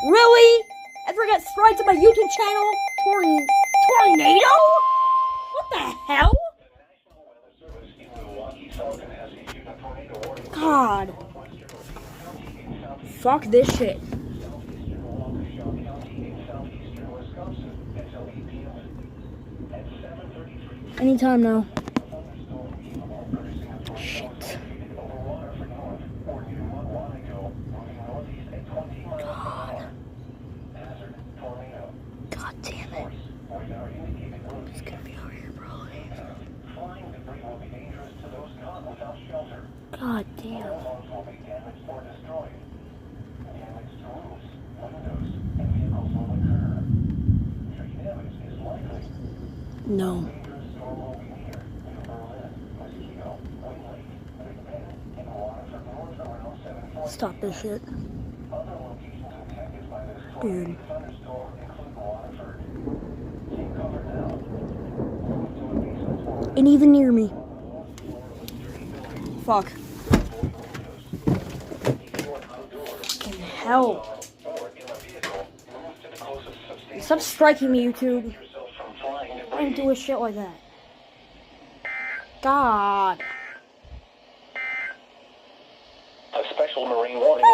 Really? After I got striked to my YouTube channel? Tornado? What the hell? God. Fuck this shit. Anytime now. Shit. God. God damn it. It's gonna be over here, probably. God damn. No. Stop this shit. Dude. Ain't even near me. Fuck. Fucking hell. Stop striking me, YouTube. I didn't do a shit like that. God. A special marine warning.